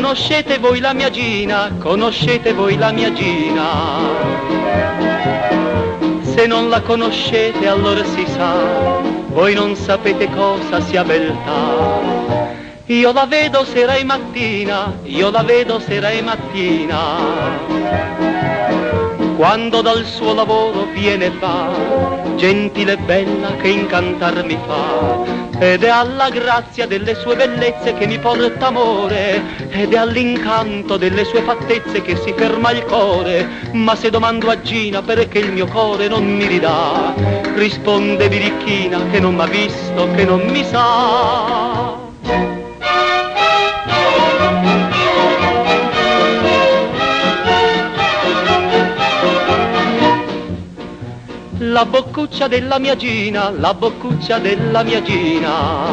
Conoscete voi la mia Gina, conoscete voi la mia Gina? Se non la conoscete allora si sa, voi non sapete cosa sia beltà. Io la vedo sera e mattina, io la vedo sera e mattina, quando dal suo lavoro viene e va, gentile e bella che incantar mi fa. Ed è alla grazia delle sue bellezze che mi porta amore, ed è all'incanto delle sue fattezze che si ferma il cuore. Ma se domando a Gina perché il mio cuore non mi ridà, risponde birichina che non m'ha visto, che non mi sa. La boccuccia della mia Gina, la boccuccia della mia Gina,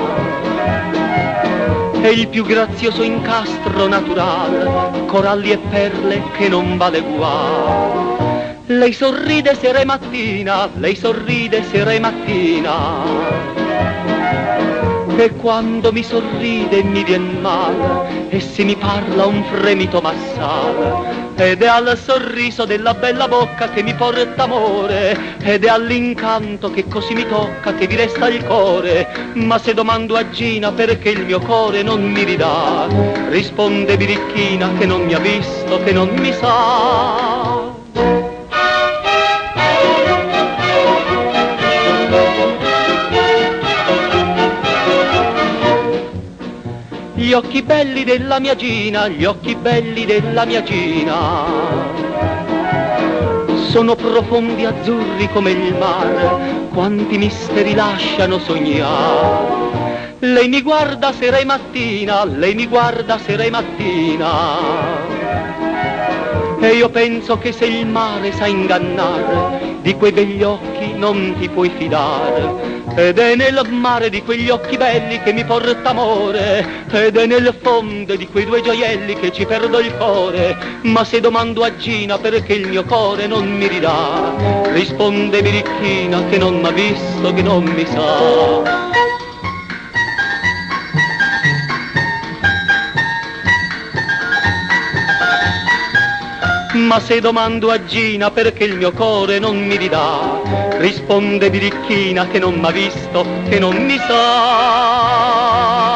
è il più grazioso incastro naturale, coralli e perle che non vale guai. Lei sorride sera e mattina, lei sorride sera e mattina, e quando mi sorride mi vien male, e se mi parla un fremito m'assale. Ed è al sorriso della bella bocca che mi porta amore, ed è all'incanto che così mi tocca che vi resta il cuore. Ma se domando a Gina perché il mio cuore non mi ridà, risponde birichina che non mi ha visto, che non mi sa. Gli occhi belli della mia Gina, gli occhi belli della mia Gina, sono profondi azzurri come il mare, quanti misteri lasciano sognare. Lei mi guarda sera e mattina, lei mi guarda sera e mattina, e io penso che se il mare sa ingannare, di quei begli occhi non ti puoi fidare. Ed è nel mare di quegli occhi belli che mi porta amore, ed è nel fondo di quei due gioielli che ci perdo il cuore. Ma se domando a Gina perché il mio cuore non mi ridà, risponde birichina che non m'ha visto, che non mi sa. Ma se domando a Gina perché il mio cuore non mi ridà, risponde birichina che non m'ha visto, che non mi sa.